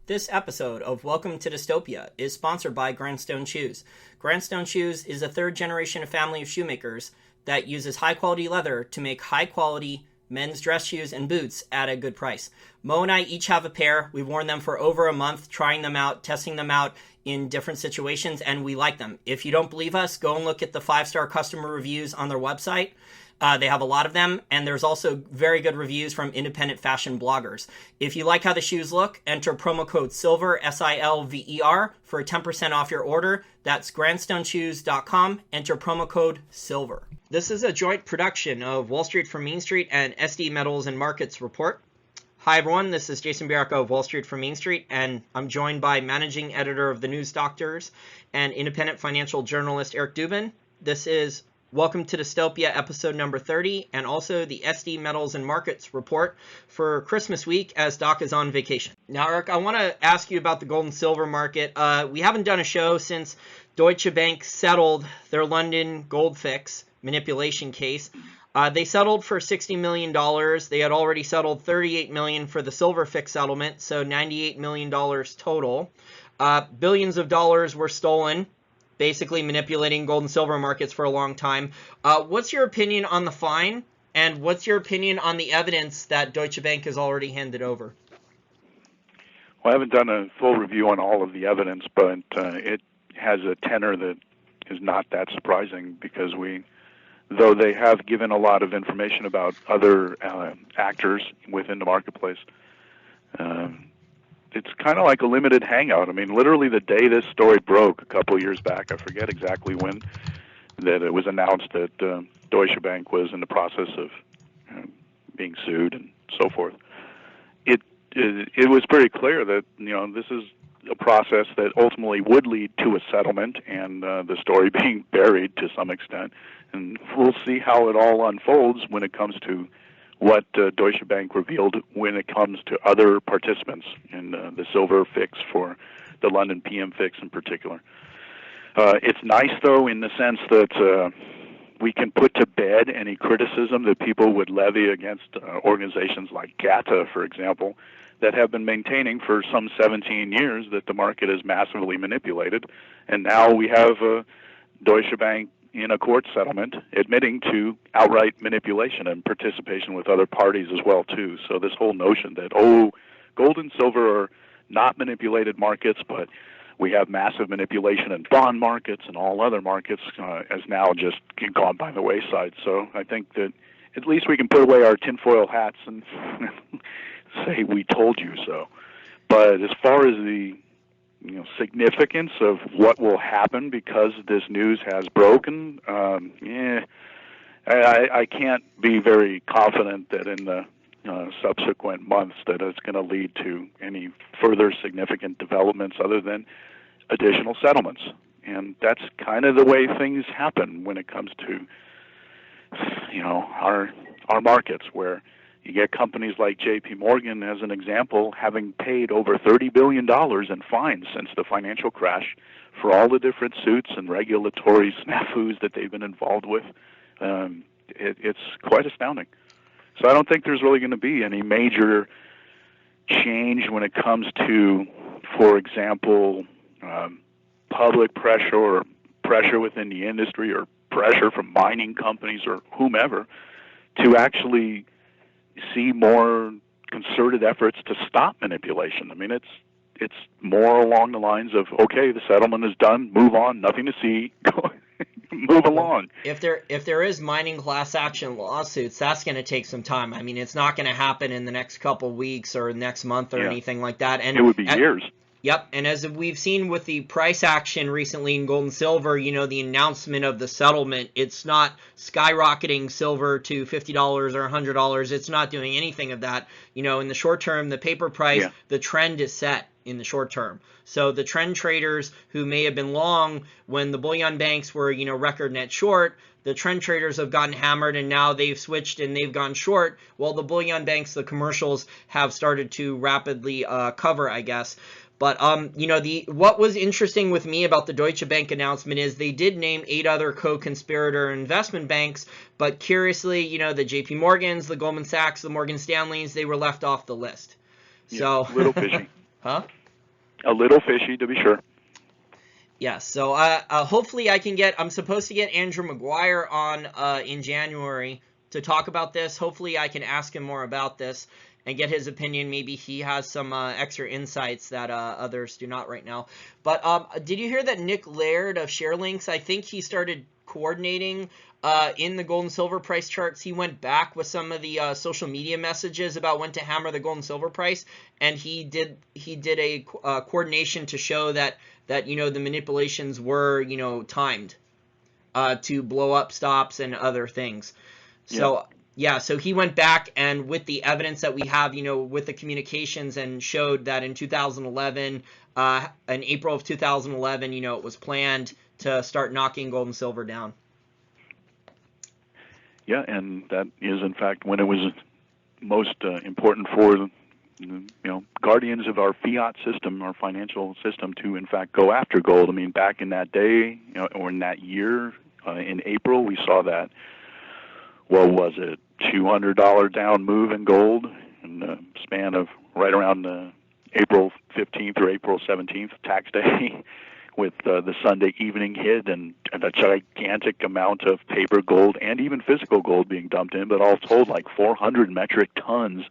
This episode of Welcome to Dystopia is sponsored by Grandstone Shoes. Grandstone Shoes is a third generation of family of shoemakers that uses high quality leather to make high quality men's dress shoes and boots at a good price. Mo and I each have a pair. We've worn them for over a month, trying them out, testing them out in different situations, and we like them. If you don't believe us, go and look at the 5-star customer reviews on their website. They have a lot of them, and there's also very good reviews from independent fashion bloggers. If you like how the shoes look, enter promo code SILVER, SILVER, for 10% off your order. That's grandstoneshoes.com. Enter promo code SILVER. This is a joint production of Wall Street from Main Street and SD Metals and Markets Report. Hi, everyone. This is Jason Burack of Wall Street from Main Street, and I'm joined by managing editor of the News Doctors and independent financial journalist Eric Dubin. This is Welcome to Dystopia, episode number 30, and also the SD Metals and Markets Report for Christmas week as Doc is on vacation. Now, Eric, I want to ask you about the gold and silver market. We haven't done a show since Deutsche Bank settled their London gold fix manipulation case. They settled for $60 million. They had already settled $38 million for the silver fix settlement, so $98 million total. Billions of dollars were stolen, basically manipulating gold and silver markets for a long time. What's your opinion on the fine, and what's your opinion on the evidence that Deutsche Bank has already handed over? Well, I haven't done a full review on all of the evidence, but it has a tenor that is not that surprising because though they have given a lot of information about other actors within the marketplace, it's kind of like a limited hangout. I mean, literally the day this story broke a couple of years back, I forget exactly when, that it was announced that Deutsche Bank was in the process of being sued and so forth. It was pretty clear that, this is a process that ultimately would lead to a settlement and the story being buried to some extent. And we'll see how it all unfolds when it comes to what Deutsche Bank revealed when it comes to other participants in the silver fix for the London PM fix in particular. It's nice, though, in the sense that we can put to bed any criticism that people would levy against organizations like GATA, for example, that have been maintaining for some 17 years that the market is massively manipulated. And now we have Deutsche Bank in a court settlement admitting to outright manipulation and participation with other parties as well, too. So this whole notion that, gold and silver are not manipulated markets, but we have massive manipulation in bond markets and all other markets has now just gone by the wayside. So I think that at least we can put away our tinfoil hats and say we told you so. But as far as the significance of what will happen because this news has broken, I can't be very confident that in the subsequent months that it's going to lead to any further significant developments other than additional settlements. And that's kind of the way things happen when it comes to our markets, where you get companies like J.P. Morgan, as an example, having paid over $30 billion in fines since the financial crash for all the different suits and regulatory snafus that they've been involved with. It's quite astounding. So I don't think there's really going to be any major change when it comes to, for example, public pressure or pressure within the industry or pressure from mining companies or whomever to actually see more concerted efforts to stop manipulation. I mean, it's more along the lines of, okay, the settlement is done, move on, nothing to see, move along. If there is mining class action lawsuits, that's going to take some time. I mean, it's not going to happen in the next couple weeks or next month or anything like that. And it would be years. Yep, and as we've seen with the price action recently in gold and silver, the announcement of the settlement, it's not skyrocketing silver to $50 or $100. It's not doing anything of that. In the short term, the paper price, the trend is set in the short term. So the trend traders who may have been long when the bullion banks were, record net short, the trend traders have gotten hammered and now they've switched and they've gone short. While the bullion banks, the commercials, have started to rapidly cover, I guess. But, what was interesting with me about the Deutsche Bank announcement is they did name 8 other co-conspirator investment banks, but curiously, the JP Morgans, the Goldman Sachs, the Morgan Stanleys, they were left off the list. Yeah, so, a little fishy. Huh? A little fishy, to be sure. Yeah, so hopefully I can I'm supposed to get Andrew Maguire on in January to talk about this. Hopefully I can ask him more about this and get his opinion. Maybe he has some extra insights that others do not right now. But did you hear that Nick Laird of ShareLinks, I think he started coordinating in the gold and silver price charts. He went back with some of the social media messages about when to hammer the gold and silver price, and he did a coordination to show that the manipulations were timed to blow up stops and other things. So so he went back and with the evidence that we have, with the communications, and showed that in 2011, in April of 2011, it was planned to start knocking gold and silver down. Yeah, and that is in fact when it was most important for guardians of our fiat system, our financial system, to in fact go after gold. I mean, back in that day, or in that year, in April, we saw that, what was it, $200 down move in gold in the span of right around April 15th or April 17th, tax day, with the Sunday evening hit and a gigantic amount of paper gold and even physical gold being dumped in, but all told like 400 metric tons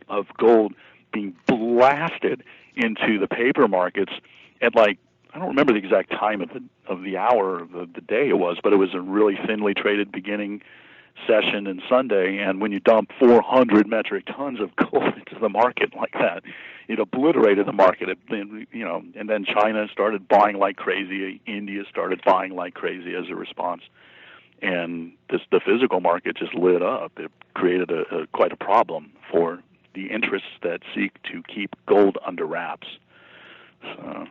of gold being blasted into the paper markets at, like, I don't remember the exact time of the hour of the day it was, but it was a really thinly traded beginning session and Sunday, and when you dump 400 metric tons of gold into the market like that, it obliterated the market. And then China started buying like crazy. India started buying like crazy as a response, and the physical market just lit up. It created quite a problem for the interests that seek to keep gold under wraps. So,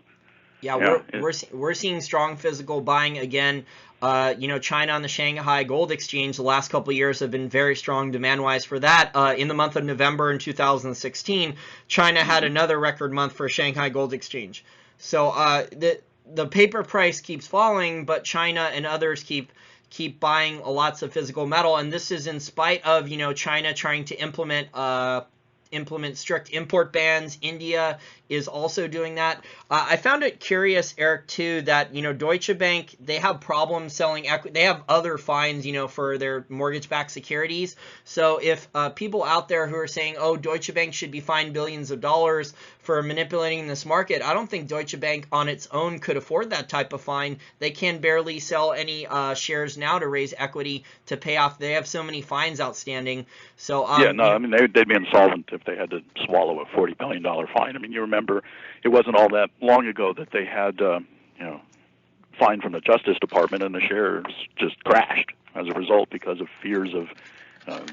we're seeing strong physical buying again. China on the Shanghai Gold Exchange the last couple of years have been very strong demand-wise for that. In the month of November in 2016, China had another record month for Shanghai Gold Exchange. So the paper price keeps falling, but China and others keep buying lots of physical metal, and this is in spite of China trying to implement strict import bans. India is also doing that. I found it curious, Eric, too, that Deutsche Bank, they have problems selling equity. They have other fines, for their mortgage-backed securities. So if people out there who are saying, oh, Deutsche Bank should be fined billions of dollars for manipulating this market, I don't think Deutsche Bank on its own could afford that type of fine. They can barely sell any shares now to raise equity to pay off. They have so many fines outstanding. So I mean, they'd be insolvent if they had to swallow a $40 billion fine. I mean, you remember it wasn't all that long ago that they had fine from the Justice Department, and the shares just crashed as a result because of fears of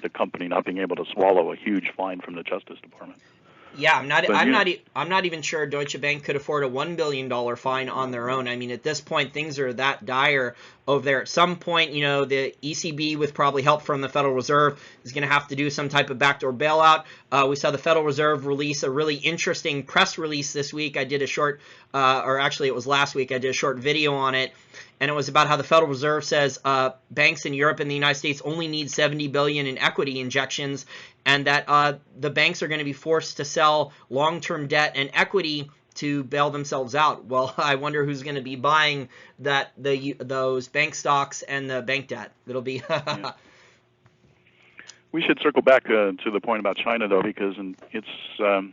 the company not being able to swallow a huge fine from the Justice Department. Yeah, I'm not even sure Deutsche Bank could afford a $1 billion fine on their own. I mean, at this point, things are that dire over there. At some point, the ECB, with probably help from the Federal Reserve, is going to have to do some type of backdoor bailout. We saw the Federal Reserve release a really interesting press release this week. I did a short, or actually it was last week, I did a short video on it. And it was about how the Federal Reserve says banks in Europe and the United States only need $70 billion in equity injections, and that the banks are going to be forced to sell long-term debt and equity to bail themselves out. Well, I wonder who's going to be buying those bank stocks and the bank debt. It'll be. Yeah. We should circle back to the point about China, though, because it's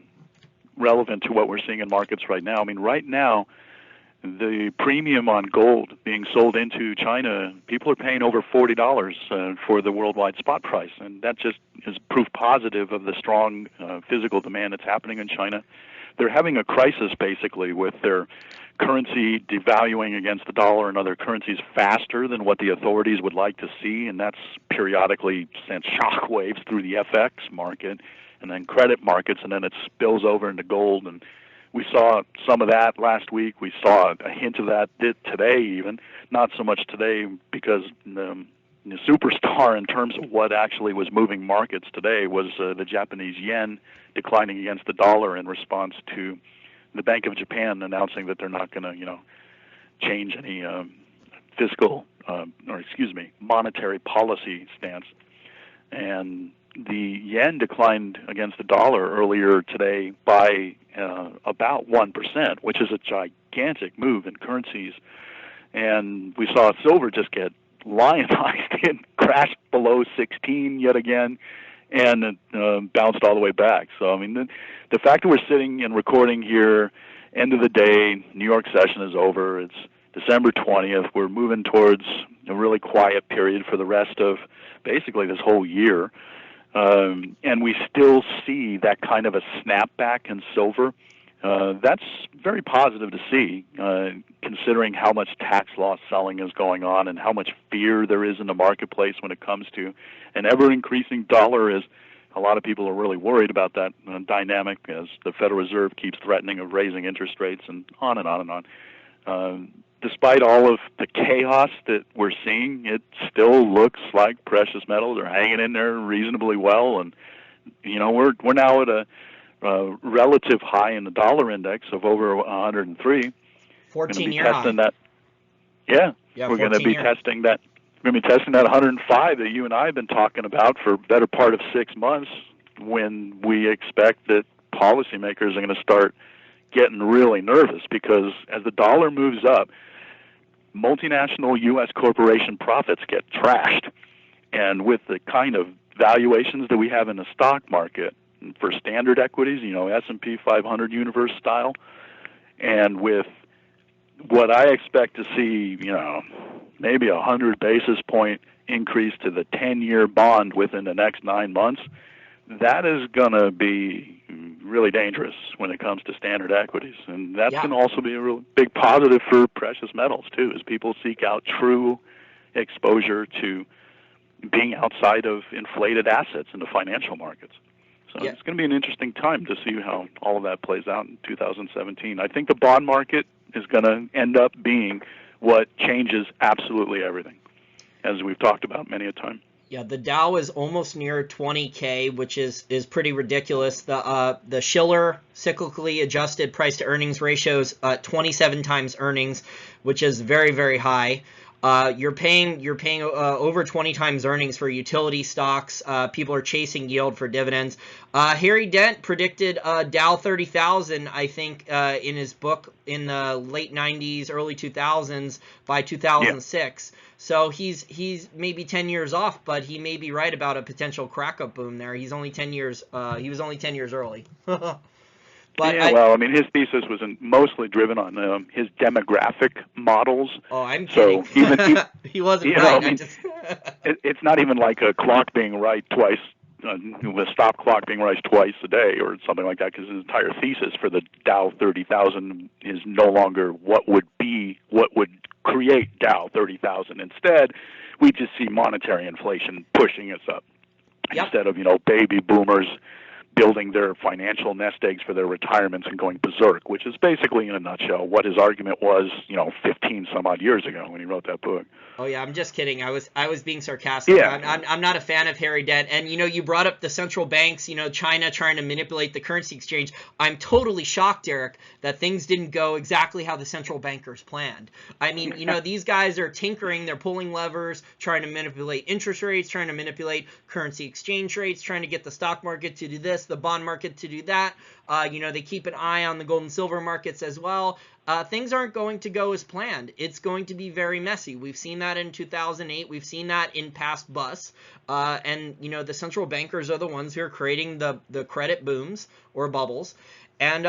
relevant to what we're seeing in markets right now. I mean, right now, the premium on gold being sold into China, people are paying over $40 for the worldwide spot price, and that just is proof positive of the strong physical demand that's happening in China. They're having a crisis, basically, with their currency devaluing against the dollar and other currencies faster than what the authorities would like to see, and that's periodically sent shockwaves through the FX market and then credit markets, and then it spills over into gold. And we saw some of that last week. We saw a hint of that today even. Not so much today because the superstar in terms of what actually was moving markets today was the Japanese yen declining against the dollar in response to the Bank of Japan announcing that they're not going to, change any monetary policy stance. And the yen declined against the dollar earlier today by about 1%, which is a gigantic move in currencies. And we saw silver just get lionized and crashed below 16 yet again, and it bounced all the way back. So, I mean, the fact that we're sitting and recording here, end of the day, New York session is over. It's December 20th. We're moving towards a really quiet period for the rest of basically this whole year. And we still see that kind of a snapback in silver. That's very positive to see, considering how much tax loss selling is going on and how much fear there is in the marketplace when it comes to an ever-increasing dollar. As a lot of people are really worried about that dynamic as the Federal Reserve keeps threatening of raising interest rates and on and on and on. Despite all of the chaos that we're seeing, it still looks like precious metals are hanging in there reasonably well. And, you know, we're now at a relative high in the dollar index of over 103. 14-year high. That. Yeah, we're going to be testing that. We're going to be testing that 105 that you and I have been talking about for the better part of 6 months, when we expect that policymakers are going to start getting really nervous, because as the dollar moves up, multinational U.S. corporation profits get trashed. And with the kind of valuations that we have in the stock market for standard equities, you know, S&P 500 universe style, and with what I expect to see, you know, maybe 100 basis point increase to the 10-year bond within the next 9 months, that is going to be really dangerous when it comes to standard equities. And that's going to also be a real big positive for precious metals, too, as people seek out true exposure to being outside of inflated assets in the financial markets. So it's going to be an interesting time to see how all of that plays out in 2017. I think the bond market is going to end up being what changes absolutely everything, as we've talked about many a time. Yeah, the Dow is almost near 20K, which is pretty ridiculous. The Shiller cyclically adjusted price to earnings ratios 27 times earnings, which is very, very high. You're paying over 20 times earnings for utility stocks. People are chasing yield for dividends. Harry Dent predicted Dow 30,000, I think, in his book in the late 90s, early 2000s by 2006. Yeah. So he's maybe 10 years off, but he may be right about a potential crack-up boom there. He's only 10 years. He was only 10 years early. But well, I mean, his thesis was mostly driven on his demographic models. Oh, I'm kidding. So even he wasn't right. I mean, it's not even like a clock being right twice, a stop clock being right twice a day or something like that, because his entire thesis for the Dow 30,000 is no longer what would create Dow 30,000. Instead, we just see monetary inflation pushing us up. Yep. Instead of, baby boomers building their financial nest eggs for their retirements and going berserk, which is basically, in a nutshell, what his argument was, 15 some odd years ago when he wrote that book. Oh yeah, I'm just kidding. I was being sarcastic. Yeah. I'm not a fan of Harry Dent. And you brought up the central banks, China trying to manipulate the currency exchange. I'm totally shocked, Eric, that things didn't go exactly how the central bankers planned. I mean, these guys are tinkering, they're pulling levers, trying to manipulate interest rates, trying to manipulate currency exchange rates, trying to get the stock market to do this, the bond market to do that. They keep an eye on the gold and silver markets as well. Things aren't going to go as planned. It's going to be very messy. We've seen that in 2008. We've seen that in past busts. And the central bankers are the ones who are creating the credit booms or bubbles. And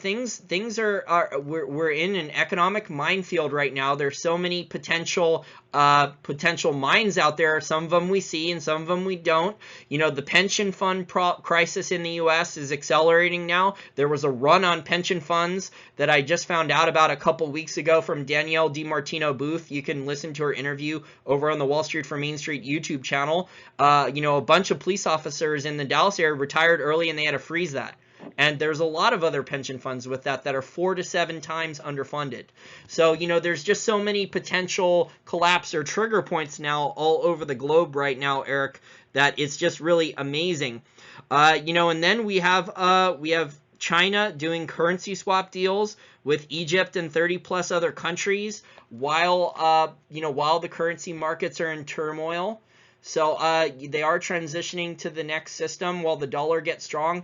things are we're in an economic minefield right now. There's so many potential mines out there. Some of them we see and some of them we don't. The pension fund crisis in the U.S. is accelerating now. There was a run on pension funds that I just found out about a couple weeks ago from Danielle DiMartino Booth. You can listen to her interview over on the Wall Street for Main Street YouTube channel. A bunch of police officers in the Dallas area retired early and they had to freeze that. And there's a lot of other pension funds with that are 4 to 7 times underfunded. So, there's just so many potential collapse or trigger points now all over the globe right now, Eric, that it's just really amazing. And then we have China doing currency swap deals with Egypt and 30 plus other countries while the currency markets are in turmoil. So they are transitioning to the next system while the dollar gets strong.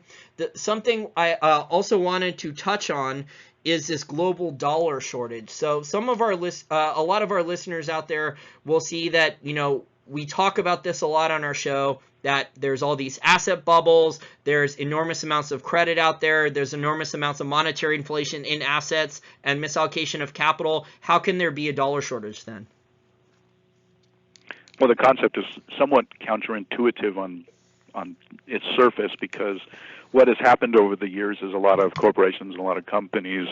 Something I also wanted to touch on is this global dollar shortage. So some of our a lot of our listeners out there will see that, we talk about this a lot on our show, that there's all these asset bubbles, there's enormous amounts of credit out there, there's enormous amounts of monetary inflation in assets and misallocation of capital. How can there be a dollar shortage then? Well, the concept is somewhat counterintuitive on its surface, because what has happened over the years is a lot of corporations, a lot of companies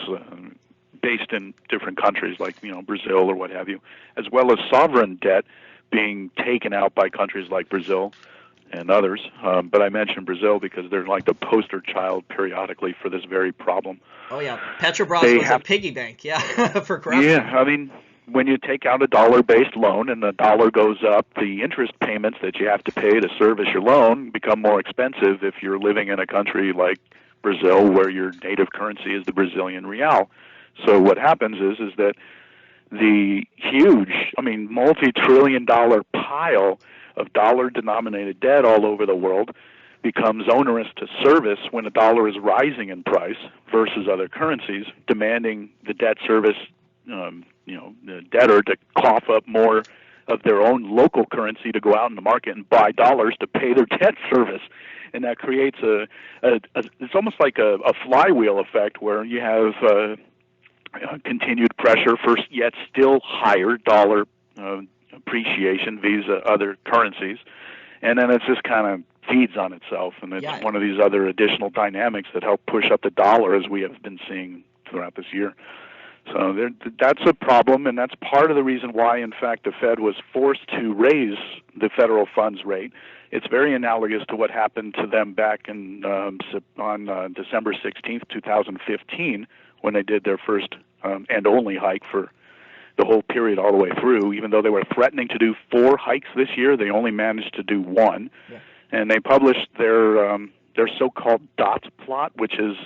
based in different countries like Brazil or what have you, as well as sovereign debt being taken out by countries like Brazil and others. But I mentioned Brazil because they're like the poster child periodically for this very problem. Oh yeah, Petrobras was a piggy bank, yeah, for corruption. Yeah, I mean, when you take out a dollar-based loan and the dollar goes up, the interest payments that you have to pay to service your loan become more expensive if you're living in a country like Brazil where your native currency is the Brazilian real. So what happens is that the huge, multi-trillion-dollar pile of dollar-denominated debt all over the world becomes onerous to service when the dollar is rising in price versus other currencies, demanding the debt service, the debtor to cough up more of their own local currency to go out in the market and buy dollars to pay their debt service. And that creates it's almost like a flywheel effect where you have continued pressure for yet still higher dollar appreciation vis-a other currencies. And then it just kind of feeds on itself. And it's one of these other additional dynamics that help push up the dollar, as we have been seeing throughout this year. So that's a problem, and that's part of the reason why, in fact, the Fed was forced to raise the federal funds rate. It's very analogous to what happened to them back on December 16th, 2015, when they did their first and only hike for the whole period all the way through. Even though they were threatening to do 4 hikes this year, they only managed to do 1. Yeah. And they published their so-called dot plot, which is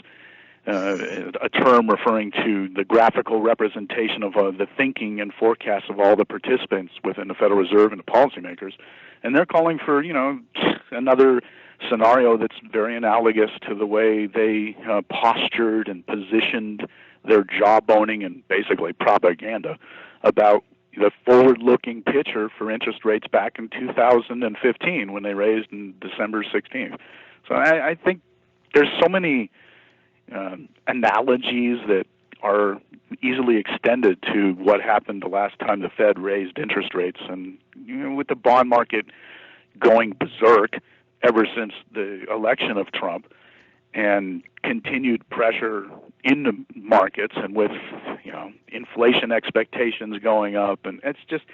a term referring to the graphical representation of the thinking and forecasts of all the participants within the Federal Reserve and the policymakers. And they're calling for, another scenario that's very analogous to the way they postured and positioned their jawboning and basically propaganda about the forward-looking picture for interest rates back in 2015 when they raised in December 16th. So I think there's so many analogies that are easily extended to what happened the last time the Fed raised interest rates. And with the bond market going berserk ever since the election of Trump, and continued pressure in the markets, and with inflation expectations going up, and it's just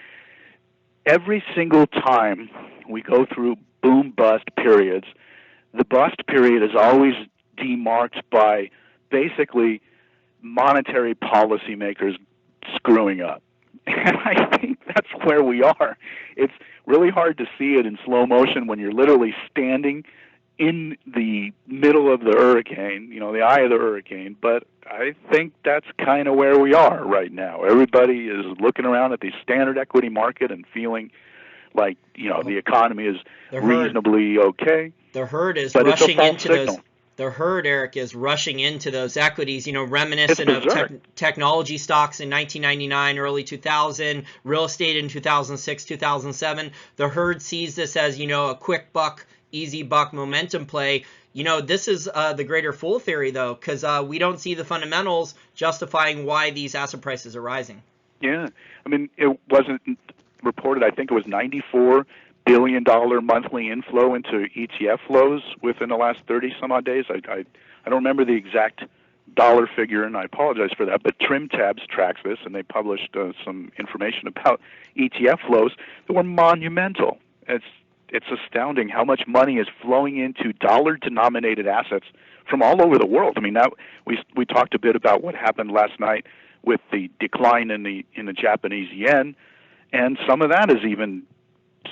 every single time we go through boom-bust periods, the bust period is always demarked by basically monetary policymakers screwing up. And I think that's where we are. It's really hard to see it in slow motion when you're literally standing in the middle of the hurricane, the eye of the hurricane, but I think that's kind of where we are right now. Everybody is looking around at the standard equity market and feeling like, the economy is reasonably okay. The herd is rushing into those. The herd, Eric, is rushing into those equities, reminiscent of technology stocks in 1999, early 2000, real estate in 2006, 2007. The herd sees this as, a quick buck, easy buck momentum play. This is the greater fool theory, though, because we don't see the fundamentals justifying why these asset prices are rising. Yeah. It wasn't reported, I think it was $94 billion monthly inflow into ETF flows within the last 30-some-odd days. I don't remember the exact dollar figure, and I apologize for that, but Trim Tabs tracks this, and they published some information about ETF flows that were monumental. It's astounding how much money is flowing into dollar-denominated assets from all over the world. Now we talked a bit about what happened last night with the decline in the Japanese yen, and some of that is even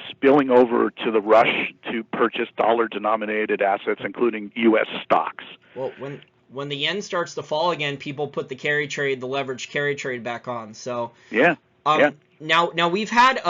spilling over to the rush to purchase dollar-denominated assets, including U.S. stocks. Well, when the yen starts to fall again, people put the carry trade, the leveraged carry trade back on. So yeah. Yeah. Now we've had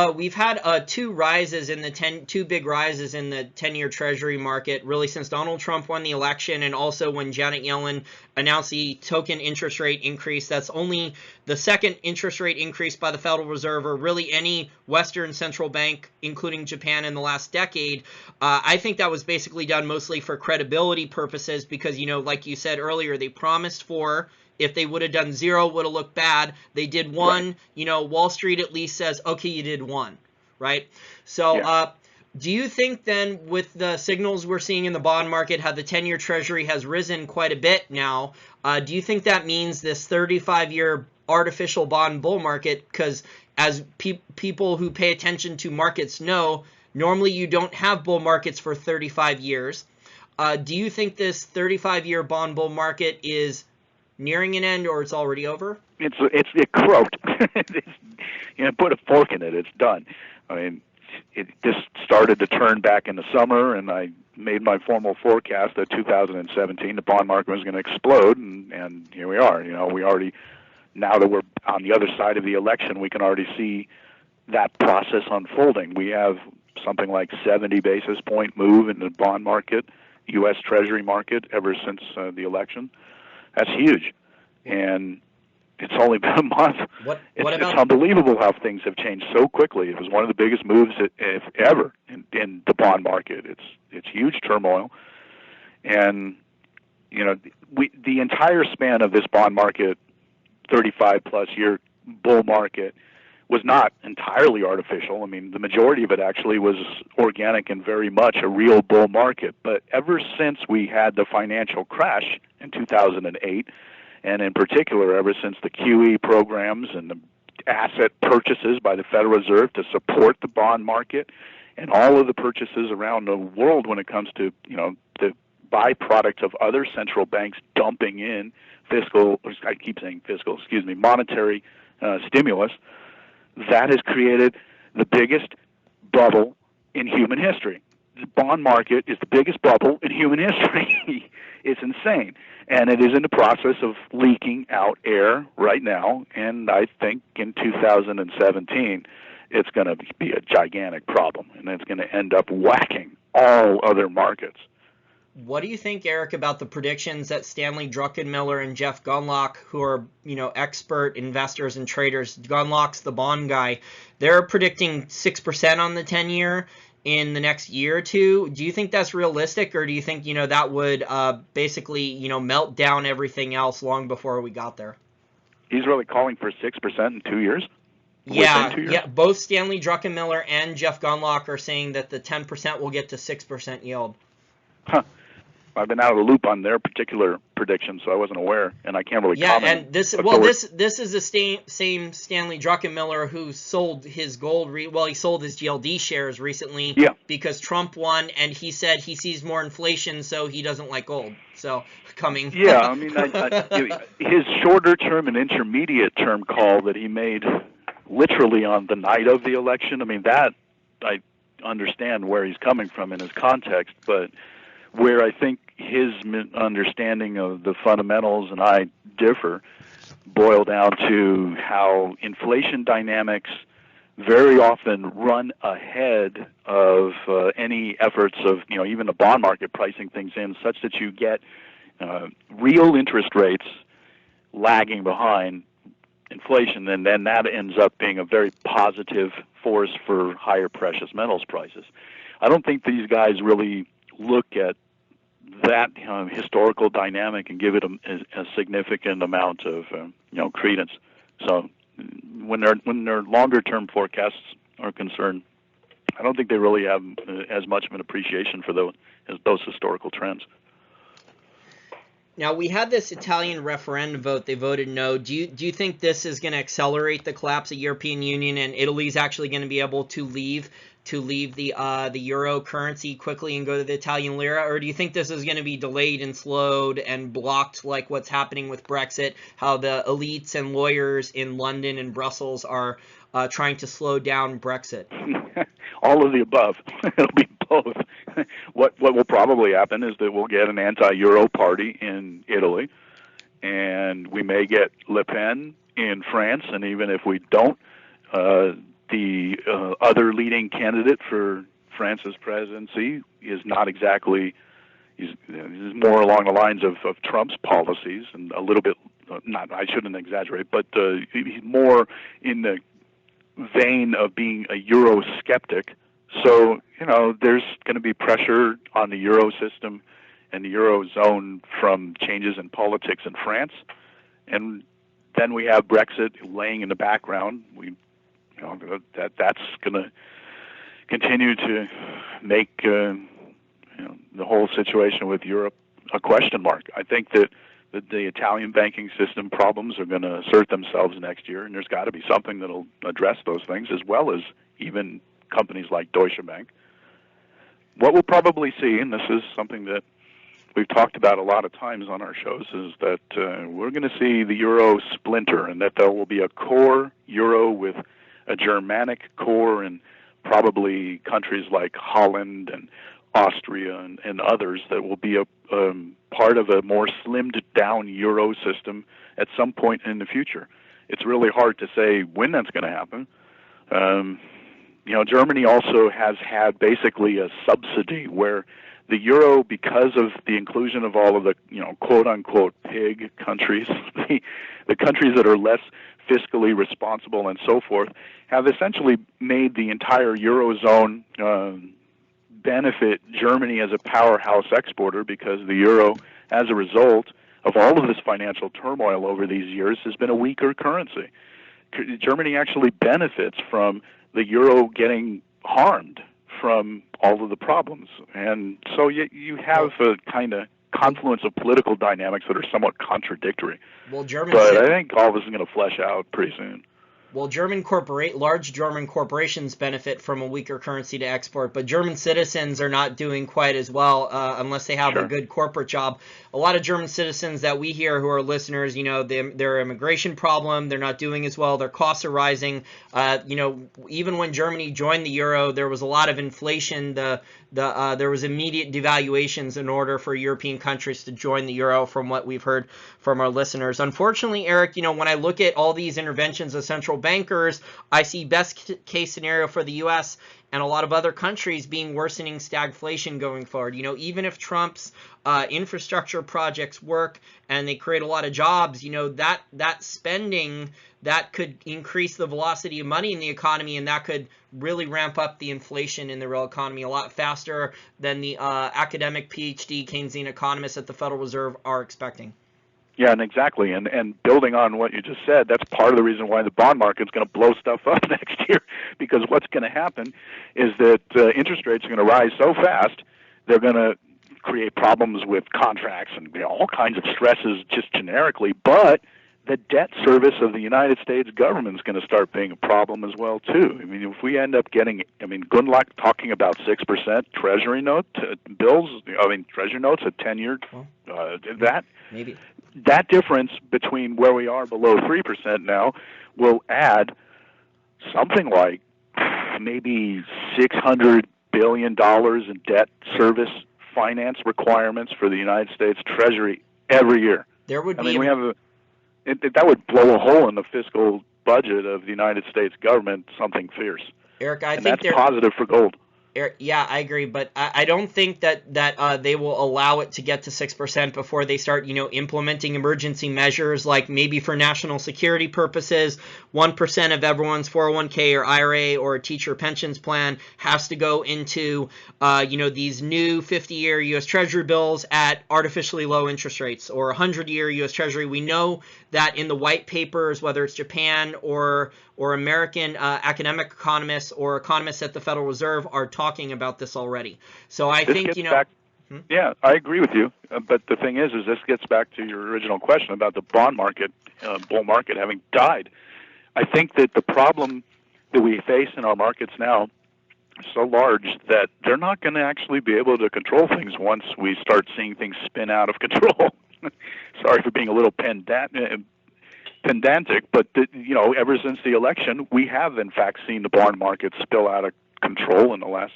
two big rises in the 10-year Treasury market really since Donald Trump won the election, and also when Janet Yellen announced the token interest rate increase. That's only the second interest rate increase by the Federal Reserve, or really any Western central bank, including Japan, in the last decade. I think that was basically done mostly for credibility purposes because, like you said earlier, they promised four. If they would have done zero, would have looked bad. They did one. Right. Wall Street at least says, okay, you did one, right? So Yeah. do you think then, with the signals we're seeing in the bond market, how the 10-year Treasury has risen quite a bit now, do you think that means this 35-year artificial bond bull market, because as people who pay attention to markets know, normally you don't have bull markets for 35 years. Do you think this 35-year bond bull market is nearing an end, or it's already over? It croaked. Put a fork in it. It's done. I mean, it just started to turn back in the summer, and I made my formal forecast that 2017 the bond market was going to explode, and here we are. We already, now that we're on the other side of the election, we can already see that process unfolding. We have something like 70 basis point move in the bond market, U.S. Treasury market, ever since the election. That's huge, and it's only been a month. It's unbelievable how things have changed so quickly. It was one of the biggest moves if ever in the bond market. It's huge turmoil, and the entire span of this bond market, 35+ year bull market, was not entirely artificial. I mean, the majority of it actually was organic and very much a real bull market. But ever since we had the financial crash in 2008, and in particular ever since the QE programs and the asset purchases by the Federal Reserve to support the bond market, and all of the purchases around the world when it comes to, the byproduct of other central banks dumping in monetary stimulus, that has created the biggest bubble in human history. The bond market is the biggest bubble in human history. It's insane. And it is in the process of leaking out air right now. And I think in 2017, it's going to be a gigantic problem. And it's going to end up whacking all other markets. What do you think, Eric, about the predictions that Stanley Druckenmiller and Jeff Gundlach, who are, expert investors and traders, Gundlach's the bond guy, they're predicting 6% on the 10-year in the next year or two? Do you think that's realistic, or do you think, that would basically, melt down everything else long before we got there? He's really calling for 6% in 2 years? Yeah, 2 years? Yeah. Both Stanley Druckenmiller and Jeff Gundlach are saying that the 10% will get to 6% yield. Huh. I've been out of the loop on their particular predictions, so I wasn't aware, and I can't really comment. Yeah, and this is the same Stanley Druckenmiller who sold his gold. He sold his GLD shares recently because Trump won, and he said he sees more inflation, so he doesn't like gold. So coming. Yeah, I mean, his shorter-term and intermediate-term call that he made literally on the night of the election. I mean, that I understand where he's coming from in his context, but where I think his understanding of the fundamentals and I differ boil down to how inflation dynamics very often run ahead of any efforts of, even the bond market pricing things in, such that you get real interest rates lagging behind inflation, and then that ends up being a very positive force for higher precious metals prices. I don't think these guys really look at that historical dynamic and give it a significant amount of credence. So when their longer term forecasts are concerned, I don't think they really have as much of an appreciation for those historical trends. Now, we had this Italian referendum vote. They voted no. Do you think this is going to accelerate the collapse of the European Union, and Italy's actually going to be able to leave the euro currency quickly and go to the Italian lira? Or do you think this is going to be delayed and slowed and blocked like what's happening with Brexit, how the elites and lawyers in London and Brussels are trying to slow down Brexit? All of the above. It'll be both. What will probably happen is that we'll get an anti-euro party in Italy, and we may get Le Pen in France, and even if we don't, The other leading candidate for France's presidency is not exactly, he's more along the lines of Trump's policies, and a little bit, not, I shouldn't exaggerate, but he's more in the vein of being a Euro skeptic. So, there's going to be pressure on the Euro system and the Eurozone from changes in politics in France. And then we have Brexit laying in the background. That's going to continue to make the whole situation with Europe a question mark. I think that the Italian banking system problems are going to assert themselves next year, and there's got to be something that'll address those things, as well as even companies like Deutsche Bank. What we'll probably see, and this is something that we've talked about a lot of times on our shows, is that we're going to see the euro splinter, and that there will be a core euro with a Germanic core, and probably countries like Holland and Austria and others that will be a part of a more slimmed down euro system at some point in the future. It's really hard to say when that's going to happen. Germany also has had basically a subsidy where the euro, because of the inclusion of all of the quote unquote pig countries, the countries that are less fiscally responsible and so forth, have essentially made the entire eurozone benefit Germany as a powerhouse exporter, because the euro, as a result of all of this financial turmoil over these years, has been a weaker currency. Germany actually benefits from the euro getting harmed from all of the problems. And so you have a kind of confluence of political dynamics that are somewhat contradictory. Well, I think all this is going to flesh out pretty soon. Well, large German corporations benefit from a weaker currency to export, but German citizens are not doing quite as well unless they have a good corporate job. A lot of German citizens that we hear who are listeners, their immigration problem, they're not doing as well. Their costs are rising. Even when Germany joined the euro, there was a lot of inflation. There was immediate devaluations in order for European countries to join the euro, from what we've heard from our listeners. Unfortunately, Eric, when I look at all these interventions of central bankers, I see best case scenario for the U.S. and a lot of other countries being worsening stagflation going forward. Even if Trump's infrastructure projects work and they create a lot of jobs, that spending, that could increase the velocity of money in the economy, and that could really ramp up the inflation in the real economy a lot faster than the academic PhD Keynesian economists at the Federal Reserve are expecting. Yeah, and exactly. And building on what you just said, that's part of the reason why the bond market's going to blow stuff up next year, because what's going to happen is that interest rates are going to rise so fast, they're going to create problems with contracts and all kinds of stresses just generically, but the debt service of the United States government is going to start being a problem as well, too. I mean, if we end up getting, good luck talking about 6% Treasury note bills, Treasury notes at 10-year, maybe that difference between where we are below 3% now will add something like maybe $600 billion in debt service finance requirements for the United States Treasury every year. There would be that would blow a hole in the fiscal budget of the United States government, something fierce. Eric, I think that's positive for gold. Yeah, I agree, but I don't think that they will allow it to get to 6% before they start, implementing emergency measures, like maybe for national security purposes, 1% of everyone's 401k or IRA or a teacher pensions plan has to go into, these new 50-year U.S. Treasury bills at artificially low interest rates, or 100-year U.S. Treasury. We know that in the white papers, whether it's Japan or American academic economists or economists at the Federal Reserve are talking about this already. So I think, Yeah, I agree with you. But the thing is this gets back to your original question about the bond market, bull market having died. I think that the problem that we face in our markets now is so large that they're not going to actually be able to control things once we start seeing things spin out of control. Sorry for being a little pedantic, but ever since the election, we have in fact seen the bond market spill out of control in the last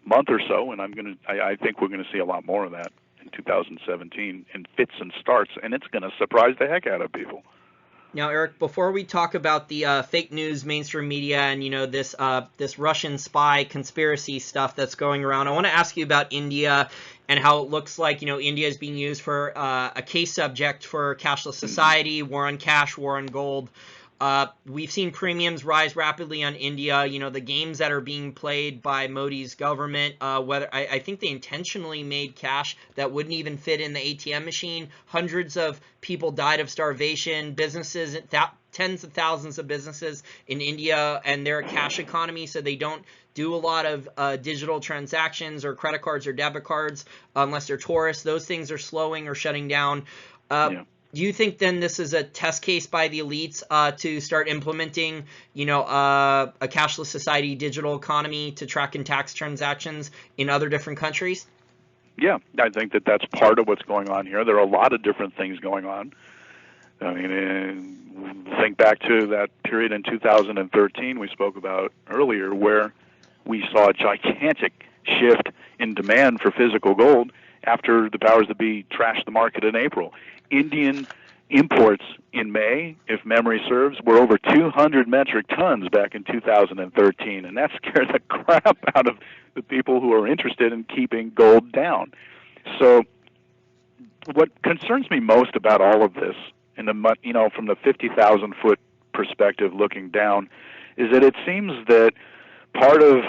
month or so, and I think we're going to see a lot more of that in 2017 in fits and starts, and it's going to surprise the heck out of people. Now, Eric, before we talk about the fake news, mainstream media, and this Russian spy conspiracy stuff that's going around, I want to ask you about India and how it looks like India is being used for a case subject for cashless society, war on cash, war on gold. We've seen premiums rise rapidly on India. The games that are being played by Modi's government, whether I think they intentionally made cash that wouldn't even fit in the ATM machine. Hundreds of people died of starvation. Businesses, tens of thousands of businesses in India, and they're a cash economy, so they don't do a lot of digital transactions or credit cards or debit cards unless they're tourists. Those things are slowing or shutting down. Do you think then this is a test case by the elites to start implementing, a cashless society, digital economy to track and tax transactions in other different countries? Yeah, I think that that's part of what's going on here. There are a lot of different things going on. I mean, think back to that period in 2013 we spoke about earlier where we saw a gigantic shift in demand for physical gold after the powers that be trashed the market in April. Indian imports in May, if memory serves, were over 200 metric tons back in 2013, and that scared the crap out of the people who are interested in keeping gold down. So what concerns me most about all of this, from the 50,000-foot perspective looking down, is that it seems that part of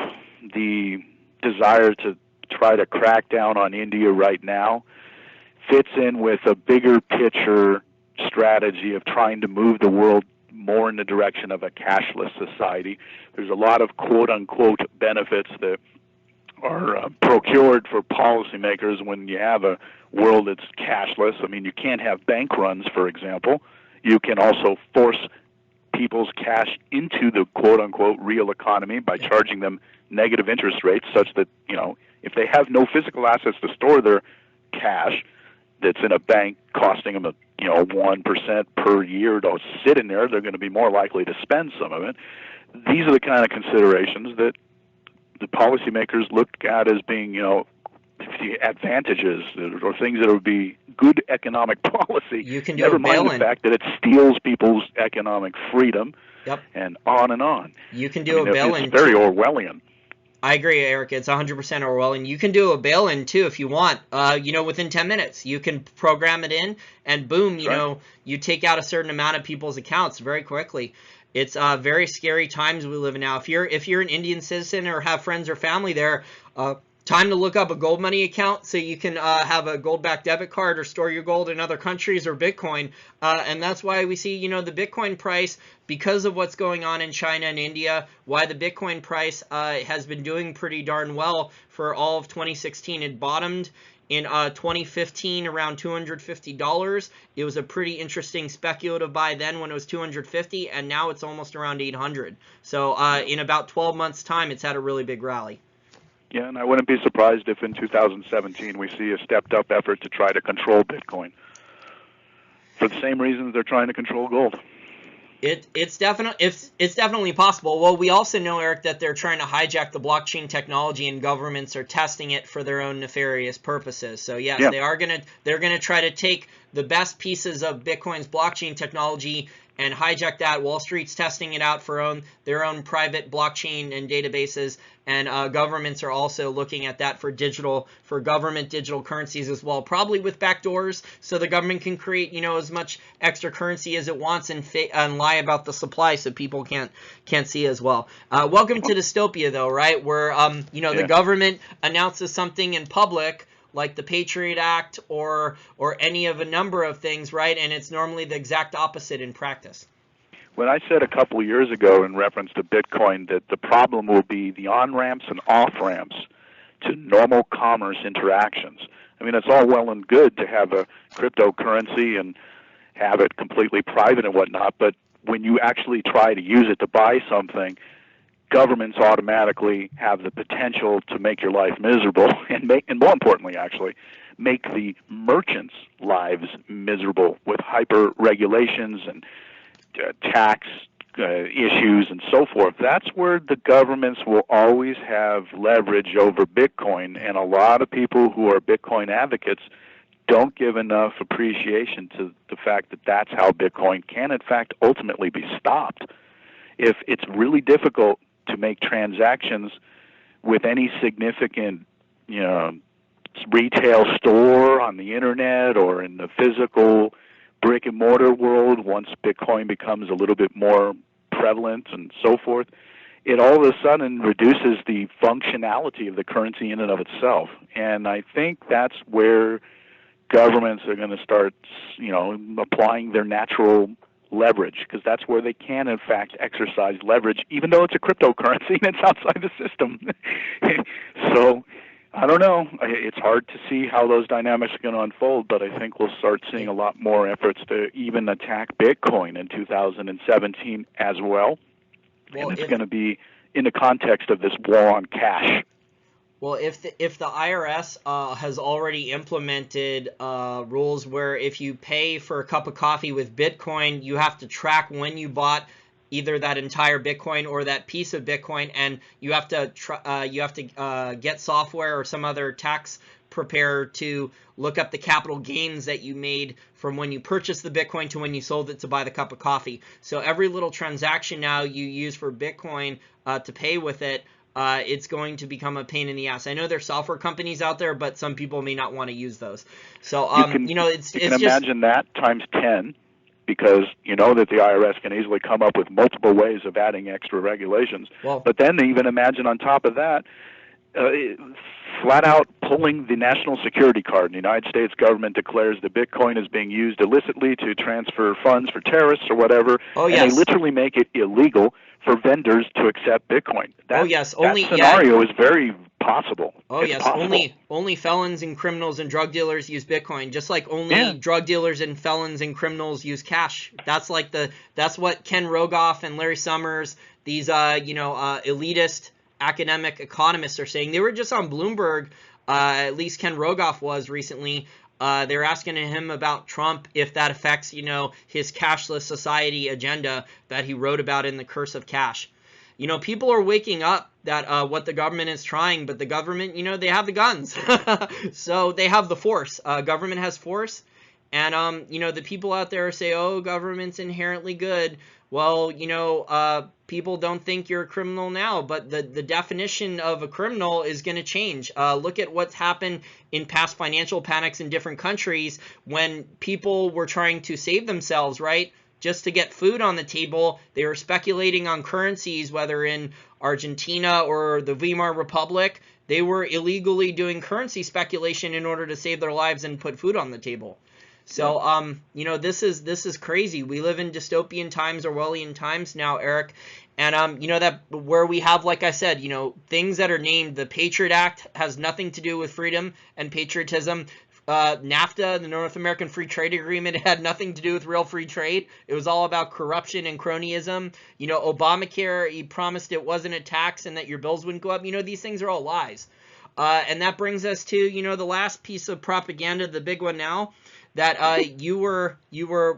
the desire to try to crack down on India right now fits in with a bigger picture strategy of trying to move the world more in the direction of a cashless society. There's a lot of quote-unquote benefits that are procured for policymakers when you have a world that's cashless. I mean, you can't have bank runs, for example. You can also force people's cash into the quote-unquote real economy by charging them negative interest rates such that, if they have no physical assets to store their cash that's in a bank costing them 1% per year to sit in there, they're going to be more likely to spend some of it. These are the kind of considerations that the policymakers look at as being, advantages or things that would be good economic policy. You can do Never a mind bail-in. the fact that it steals people's economic freedom. Yep. And on and on. You can do a bail-in. It's very Orwellian. I agree, Eric. It's 100% Orwellian. You can do a bail-in, too, if you want. Within 10 minutes. You can program it in, and boom, you take out a certain amount of people's accounts very quickly. It's very scary times we live in now. If you're an Indian citizen or have friends or family there, time to look up a gold money account so you can have a gold-backed debit card or store your gold in other countries or Bitcoin. And that's why we see, the Bitcoin price, because of what's going on in China and India, why the Bitcoin price has been doing pretty darn well for all of 2016. It bottomed in 2015 around $250. It was a pretty interesting speculative buy then when it was $250, and now it's almost around $800. So in about 12 months' time, it's had a really big rally. Yeah, and I wouldn't be surprised if in 2017 we see a stepped-up effort to try to control Bitcoin for the same reasons they're trying to control gold. It's definitely possible. Well, we also know, Eric, that they're trying to hijack the blockchain technology, and governments are testing it for their own nefarious purposes. So yes, they're gonna try to take the best pieces of Bitcoin's blockchain technology and hijack that. Wall Street's testing it out for their own private blockchain and databases, and governments are also looking at that for government digital currencies as well, probably with backdoors, so the government can create as much extra currency as it wants and lie about the supply so people can't see as well. Welcome to Dystopia, though, right? Where the government announces something in public, like the Patriot Act or any of a number of things, right? And it's normally the exact opposite in practice. When I said a couple of years ago in reference to Bitcoin that the problem will be the on-ramps and off-ramps to normal commerce interactions. I mean, it's all well and good to have a cryptocurrency and have it completely private and whatnot, but when you actually try to use it to buy something, governments automatically have the potential to make your life miserable and more importantly, actually, make the merchants' lives miserable with hyper regulations and tax issues and so forth. That's where the governments will always have leverage over Bitcoin, and a lot of people who are Bitcoin advocates don't give enough appreciation to the fact that that's how Bitcoin can, in fact, ultimately be stopped. If it's really difficult to make transactions with any significant, retail store on the internet or in the physical brick and mortar world, once Bitcoin becomes a little bit more prevalent and so forth, it all of a sudden reduces the functionality of the currency in and of itself. And I think that's where governments are going to start, applying their natural leverage, because that's where they can, in fact, exercise leverage, even though it's a cryptocurrency and it's outside the system. So, I don't know. It's hard to see how those dynamics are going to unfold, but I think we'll start seeing a lot more efforts to even attack Bitcoin in 2017 as well. And it's going to be in the context of this war on cash. Well, if the IRS has already implemented rules where if you pay for a cup of coffee with Bitcoin, you have to track when you bought either that entire Bitcoin or that piece of Bitcoin, and you have to get software or some other tax preparer to look up the capital gains that you made from when you purchased the Bitcoin to when you sold it to buy the cup of coffee. So every little transaction now you use for Bitcoin to pay with it, it's going to become a pain in the ass. I know there's software companies out there, but some people may not want to use those. So, you can imagine that times 10, because you know that the IRS can easily come up with multiple ways of adding extra regulations. Well, but then even imagine on top of that, flat out pulling the national security card. The United States government declares that Bitcoin is being used illicitly to transfer funds for terrorists or whatever, and they literally make it illegal for vendors to accept Bitcoin. That scenario is very possible. Only felons and criminals and drug dealers use Bitcoin, just like only drug dealers and felons and criminals use cash. That's what Ken Rogoff and Larry Summers, these elitist academic economists, are saying. They were just on Bloomberg, at least Ken Rogoff was recently. They were asking him about Trump, if that affects, his cashless society agenda that he wrote about in The Curse of Cash. People are waking up that what the government is trying, but the government, they have the guns. So they have the force. Government has force. And, the people out there say, oh, government's inherently good. Well, people don't think you're a criminal now, but the definition of a criminal is going to change. Look at what's happened in past financial panics in different countries when people were trying to save themselves, right? Just to get food on the table. They were speculating on currencies, whether in Argentina or the Weimar Republic. They were illegally doing currency speculation in order to save their lives and put food on the table. So, this is crazy. We live in dystopian times, Orwellian times now, Eric. And, that where we have, like I said, things that are named. The Patriot Act has nothing to do with freedom and patriotism. NAFTA, the North American Free Trade Agreement, had nothing to do with real free trade. It was all about corruption and cronyism. Obamacare, he promised it wasn't a tax and that your bills wouldn't go up. These things are all lies. And that brings us to, the last piece of propaganda, the big one now. That you were,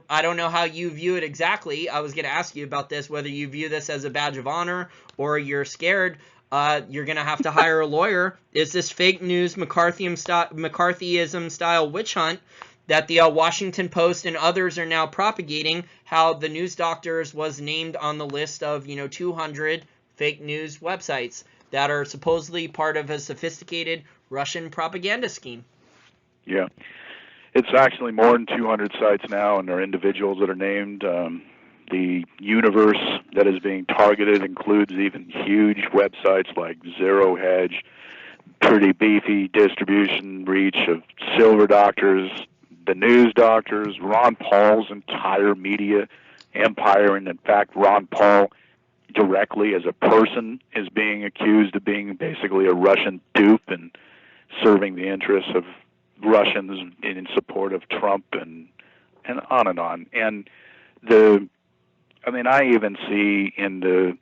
I don't know how you view it exactly. I was going to ask you about this, whether you view this as a badge of honor or you're scared. You're going to have to hire a lawyer. Is this fake news McCarthyism style witch hunt that the Washington Post and others are now propagating, how the News Doctors was named on the list of, 200 fake news websites that are supposedly part of a sophisticated Russian propaganda scheme? Yeah. It's actually more than 200 sites now, and there are individuals that are named. The universe that is being targeted includes even huge websites like Zero Hedge, pretty beefy distribution reach of Silver Doctors, the News Doctors, Ron Paul's entire media empire, and in fact, Ron Paul directly as a person is being accused of being basically a Russian dupe and serving the interests of Russians in support of Trump and on and on. And I even see in the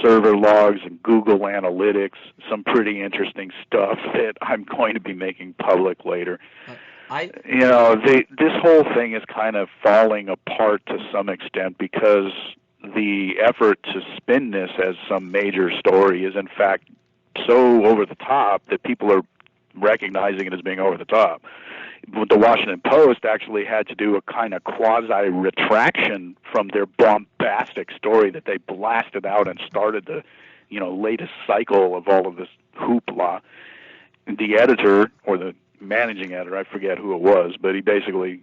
server logs and Google Analytics some pretty interesting stuff that I'm going to be making public later. This whole thing is kind of falling apart to some extent because the effort to spin this as some major story is in fact so over the top that people are recognizing it as being over the top. the Washington Post actually had to do a kind of quasi-retraction from their bombastic story that they blasted out and started the, latest cycle of all of this hoopla. The editor, or the managing editor, I forget who it was, but he basically,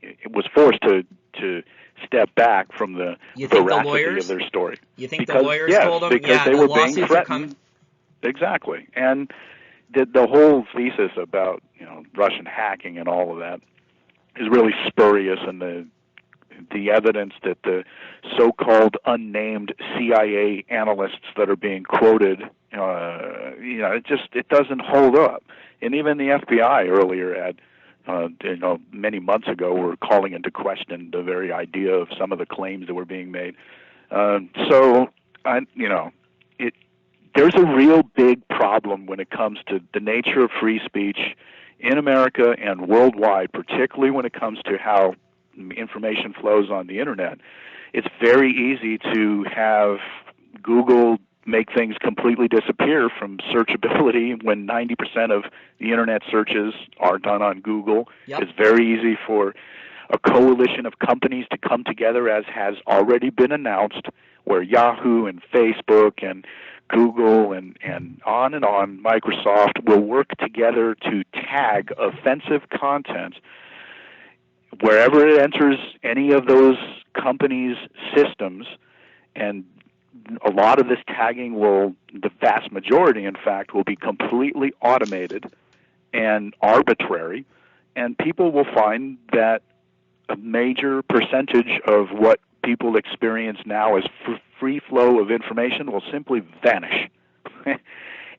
it was forced to step back from the veracity of their story. You think the lawyers told them? Because they were being threatened. Exactly. And the whole thesis about Russian hacking and all of that is really spurious, and the evidence that the so-called unnamed CIA analysts that are being quoted, it doesn't hold up. And even the FBI earlier many months ago, were calling into question the very idea of some of the claims that were being made. There's a real big problem when it comes to the nature of free speech in America and worldwide, particularly when it comes to how information flows on the internet. It's very easy to have Google make things completely disappear from searchability when 90% of the internet searches are done on Google. Yep. It's very easy for a coalition of companies to come together, as has already been announced, where Yahoo and Facebook and Google and on, Microsoft will work together to tag offensive content wherever it enters any of those companies' systems. And a lot of this tagging the vast majority, in fact, will be completely automated and arbitrary, and people will find that a major percentage of what people experience now as free flow of information will simply vanish.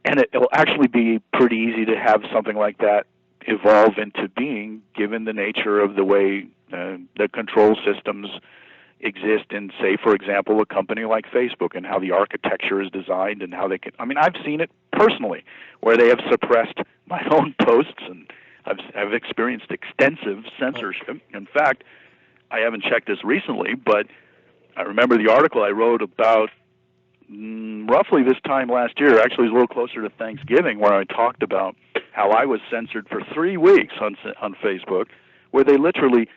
And it'll actually be pretty easy to have something like that evolve into being, given the nature of the way the control systems exist in, say, for example, a company like Facebook, and how the architecture is designed and how they can. I mean, I've seen it personally, where they have suppressed my own posts, and I've experienced extensive censorship. In fact, I haven't checked this recently, but I remember the article I wrote about roughly this time last year, actually it was a little closer to Thanksgiving, where I talked about how I was censored for 3 weeks on Facebook, where they literally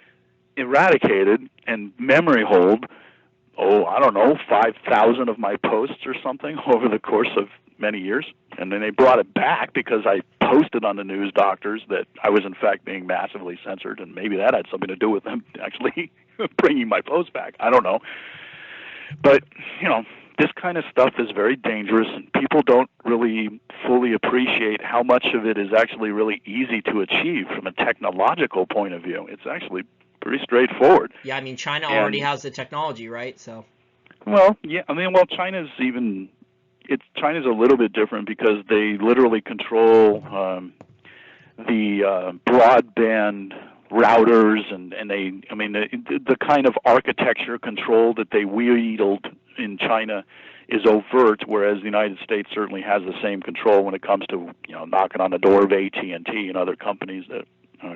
eradicated and memory hold, 5,000 of my posts or something over the course of many years. And then they brought it back because I posted on the news doctors that I was in fact being massively censored, and maybe that had something to do with them actually bringing my post back. I don't know. But, this kind of stuff is very dangerous, and people don't really fully appreciate how much of it is actually really easy to achieve from a technological point of view. It's actually pretty straightforward. Yeah, I mean, China already has the technology, right? So. Well, yeah, China's a little bit different because they literally control the broadband routers, and the kind of architecture control that they wield in China is overt, whereas the United States certainly has the same control when it comes to knocking on the door of AT&T and other companies that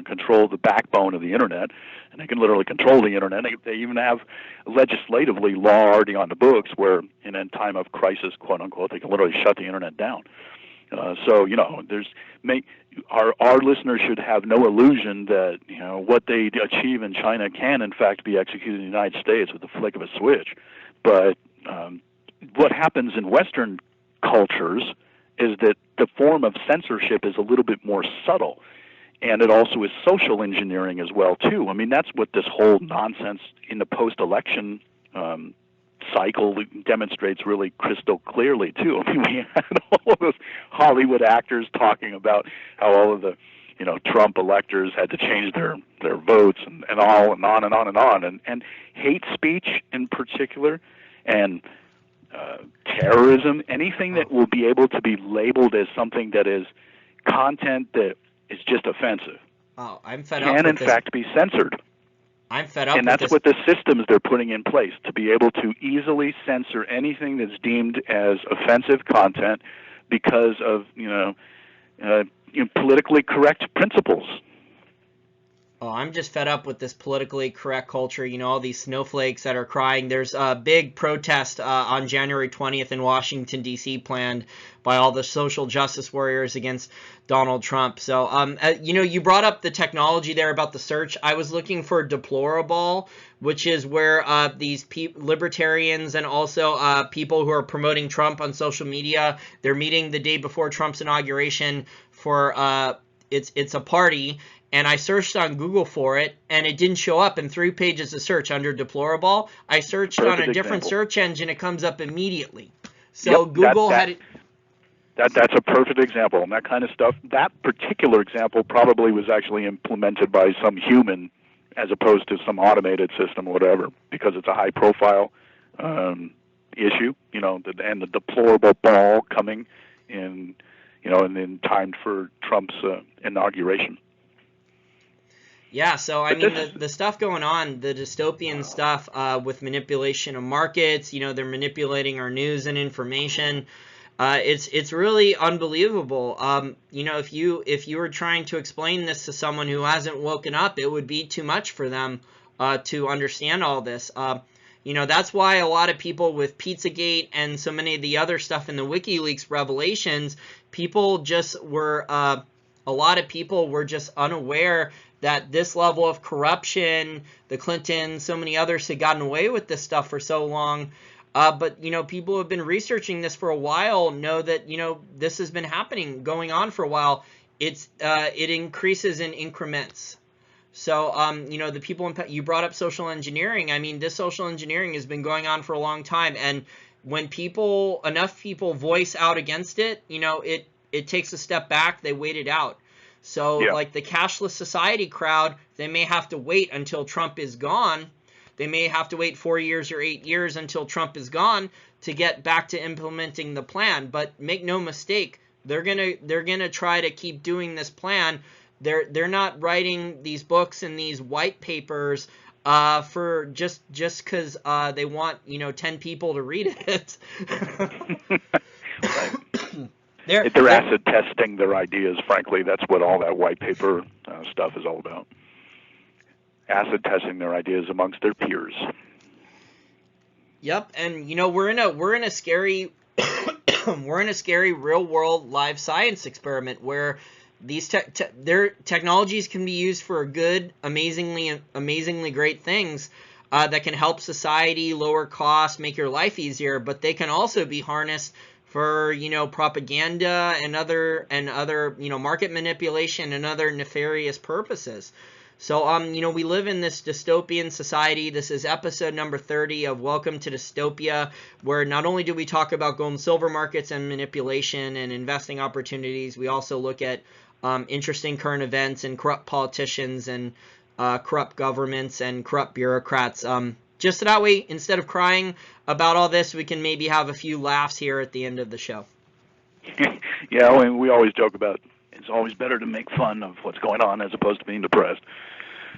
control the backbone of the internet, and they can literally control the internet. They even have legislatively law already on the books where, in a time of crisis, quote unquote, they can literally shut the internet down. Our listeners should have no illusion that what they achieve in China can in fact be executed in the United States with the flick of a switch. But what happens in Western cultures is that the form of censorship is a little bit more subtle, and it also is social engineering as well too. I mean, that's what this whole nonsense in the post-election cycle demonstrates really crystal clearly too. I mean, we had all of those Hollywood actors talking about how all of the Trump electors had to change their votes and all, and on and on and on, and hate speech in particular, and terrorism, anything that will be able to be labeled as something that is content that is just offensive. Oh, I'm fed up. Can in fact be censored. I'm fed up. And that's what the systems they're putting in place, to be able to easily censor anything that's deemed as offensive content because of politically correct principles. Oh, I'm just fed up with this politically correct culture. All these snowflakes that are crying. There's a big protest on January 20th in Washington, D.C. planned by all the social justice warriors against Donald Trump. So, you brought up the technology there about the search. I was looking for deplorable, which is where these libertarians and also people who are promoting Trump on social media, they're meeting the day before Trump's inauguration for it's a party. And I searched on Google for it, and it didn't show up in 3 pages of search under deplorable. I searched on a different search engine, it comes up immediately. So Yep, Google had it. That's a perfect example, and that kind of stuff. That particular example probably was actually implemented by some human, as opposed to some automated system or whatever, because it's a high-profile issue. And the deplorable ball coming in, and in time for Trump's inauguration. Yeah, so I mean, the stuff going on, the dystopian stuff with manipulation of markets, they're manipulating our news and information. It's really unbelievable. If you were trying to explain this to someone who hasn't woken up, it would be too much for them to understand all this. That's why a lot of people with Pizzagate and so many of the other stuff in the WikiLeaks revelations, a lot of people were just unaware that this level of corruption, the Clintons, so many others had gotten away with this stuff for so long. But people who have been researching this for a while know that, this has been going on for a while. It increases in increments. So, the people you brought up social engineering. I mean, this social engineering has been going on for a long time. And when enough people voice out against it, it takes a step back. They wait it out. So, Yeah. like the cashless society crowd, they may have to wait until Trump is gone. They may have to wait 4 years or 8 years until Trump is gone to get back to implementing the plan. But make no mistake, they're gonna try to keep doing this plan. They're not writing these books and these white papers for just because they want 10 people to read it. Right. They're acid testing their ideas. Frankly, that's what all that white paper stuff is all about. Acid testing their ideas amongst their peers. Yep, and we're in a scary real world live science experiment where these their technologies can be used for good, amazingly great things that can help society, lower costs, make your life easier, but they can also be harnessed for propaganda and other market manipulation and other nefarious purposes. So we live in this dystopian society. This is episode number 30 of Welcome to Dystopia, where not only do we talk about gold and silver markets and manipulation and investing opportunities, we also look at interesting current events and corrupt politicians and corrupt governments and corrupt bureaucrats. Just so that way, instead of crying about all this, we can maybe have a few laughs here at the end of the show. Yeah, we always joke about it's always better to make fun of what's going on as opposed to being depressed.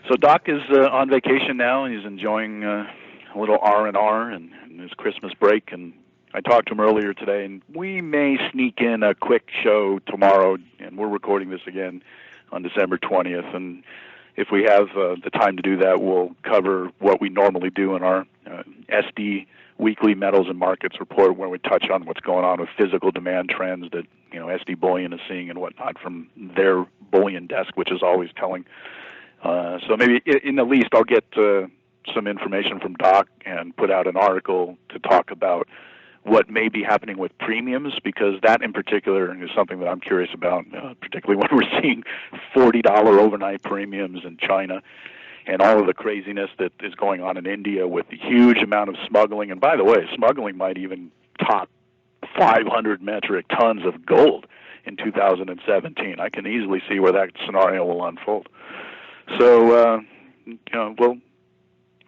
So Doc is on vacation now, and he's enjoying a little R&R and his Christmas break. And I talked to him earlier today, and we may sneak in a quick show tomorrow, and we're recording this again on December 20th. And if we have the time to do that, we'll cover what we normally do in our SD Weekly Metals and Markets report, where we touch on what's going on with physical demand trends that SD Bullion is seeing and whatnot from their bullion desk, which is always telling. So maybe in the least I'll get some information from Doc and put out an article to talk about what may be happening with premiums, because that in particular is something that I'm curious about, particularly when we're seeing $40 overnight premiums in China and all of the craziness that is going on in India with the huge amount of smuggling. And by the way, smuggling might even top 500 metric tons of gold in 2017. I can easily see where that scenario will unfold. So,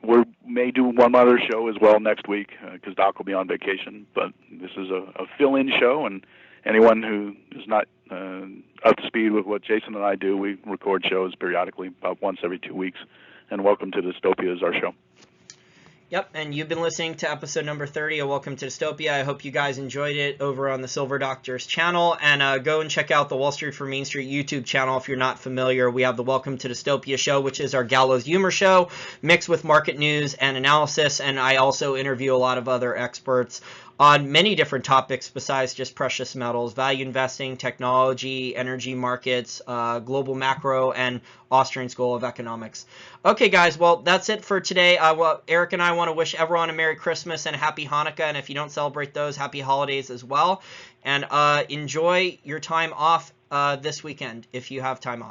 we may do one other show as well next week because Doc will be on vacation. But this is a fill-in show, and anyone who is not up to speed with what Jason and I do, we record shows periodically, about once every 2 weeks. And Welcome to Dystopia is our show. Yep, and you've been listening to episode number 30 of Welcome to Dystopia. I hope you guys enjoyed it over on the Silver Doctor's channel. And go and check out the Wall Street for Main Street YouTube channel if you're not familiar. We have the Welcome to Dystopia show, which is our gallows humor show, mixed with market news and analysis. And I also interview a lot of other experts on many different topics besides just precious metals, value investing, technology, energy markets, global macro, and Austrian School of Economics. Okay, guys, well, that's it for today. Well, Eric and I want to wish everyone a Merry Christmas and a Happy Hanukkah, and if you don't celebrate those, Happy Holidays as well. And enjoy your time off this weekend if you have time off.